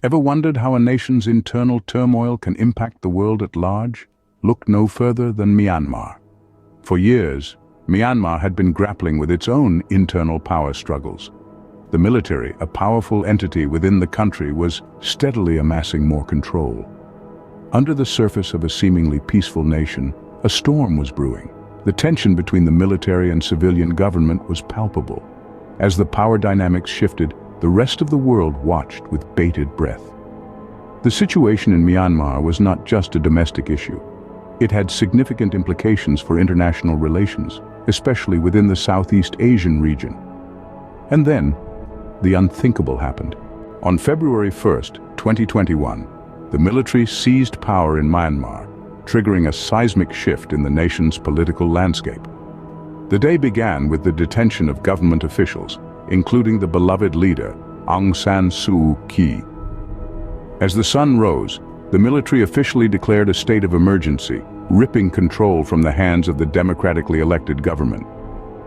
Ever wondered how a nation's internal turmoil can impact the world at large? Look no further than Myanmar. For years, Myanmar had been grappling with its own internal power struggles. The military, a powerful entity within the country, was steadily amassing more control. Under the surface of a seemingly peaceful nation, a storm was brewing. The tension between the military and civilian government was palpable. As the power dynamics shifted, the rest of the world watched with bated breath. The situation in Myanmar was not just a domestic issue. It had significant implications for international relations, especially within the Southeast Asian region. And then, the unthinkable happened. On February 1st, 2021, the military seized power in Myanmar, triggering a seismic shift in the nation's political landscape. The day began with the detention of government officials, including the beloved leader, Aung San Suu Kyi. As the sun rose, the military officially declared a state of emergency, ripping control from the hands of the democratically elected government.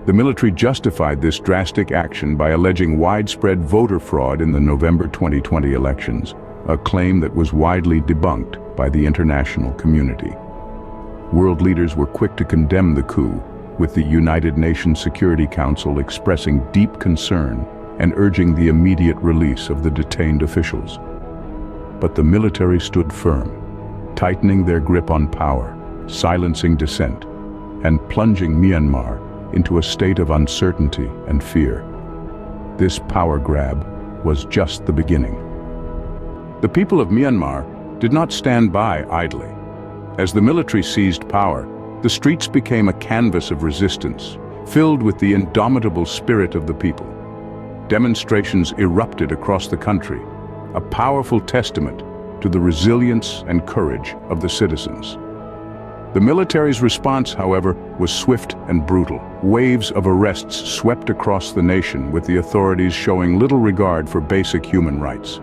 The military justified this drastic action by alleging widespread voter fraud in the November 2020 elections, a claim that was widely debunked by the international community. World leaders were quick to condemn the coup, with the United Nations Security Council expressing deep concern and urging the immediate release of the detained officials. But the military stood firm, tightening their grip on power, silencing dissent, and plunging Myanmar into a state of uncertainty and fear. This power grab was just the beginning. The people of Myanmar did not stand by idly. As the military seized power, the streets became a canvas of resistance, filled with the indomitable spirit of the people. Demonstrations erupted across the country, a powerful testament to the resilience and courage of the citizens. The military's response, however, was swift and brutal. Waves of arrests swept across the nation, with the authorities showing little regard for basic human rights.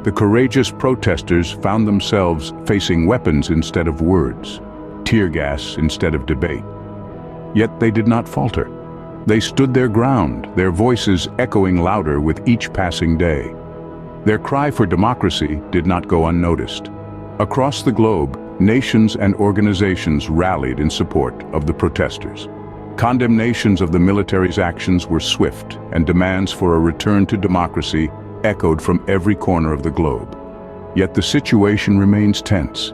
The courageous protesters found themselves facing weapons instead of words, tear gas instead of debate. Yet they did not falter. They stood their ground, their voices echoing louder with each passing day. Their cry for democracy did not go unnoticed. Across the globe, nations and organizations rallied in support of the protesters. Condemnations of the military's actions were swift, and demands for a return to democracy echoed from every corner of the globe. Yet the situation remains tense.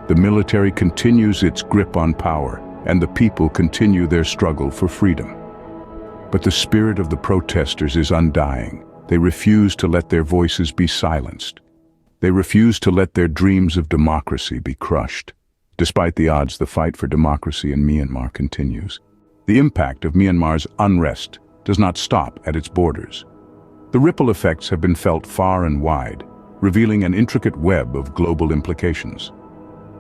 The military continues its grip on power, and the people continue their struggle for freedom. But the spirit of the protesters is undying. They refuse to let their voices be silenced. They refuse to let their dreams of democracy be crushed. Despite the odds, the fight for democracy in Myanmar continues. The impact of Myanmar's unrest does not stop at its borders. The ripple effects have been felt far and wide, revealing an intricate web of global implications.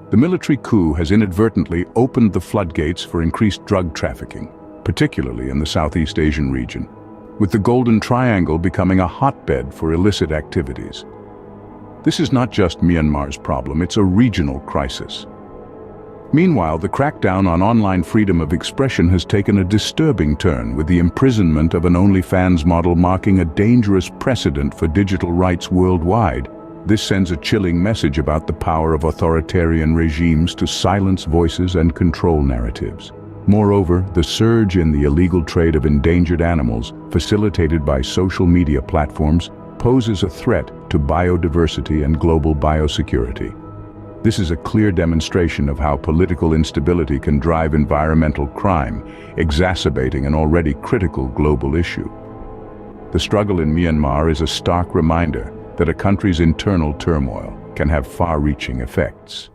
The military coup has inadvertently opened the floodgates for increased drug trafficking, particularly in the Southeast Asian region, with the Golden Triangle becoming a hotbed for illicit activities. This is not just Myanmar's problem, it's a regional crisis. Meanwhile, the crackdown on online freedom of expression has taken a disturbing turn, with the imprisonment of an OnlyFans model marking a dangerous precedent for digital rights worldwide. This sends a chilling message about the power of authoritarian regimes to silence voices and control narratives. Moreover, the surge in the illegal trade of endangered animals, facilitated by social media platforms, poses a threat to biodiversity and global biosecurity. This is a clear demonstration of how political instability can drive environmental crime, exacerbating an already critical global issue. The struggle in Myanmar is a stark reminder that a country's internal turmoil can have far-reaching effects.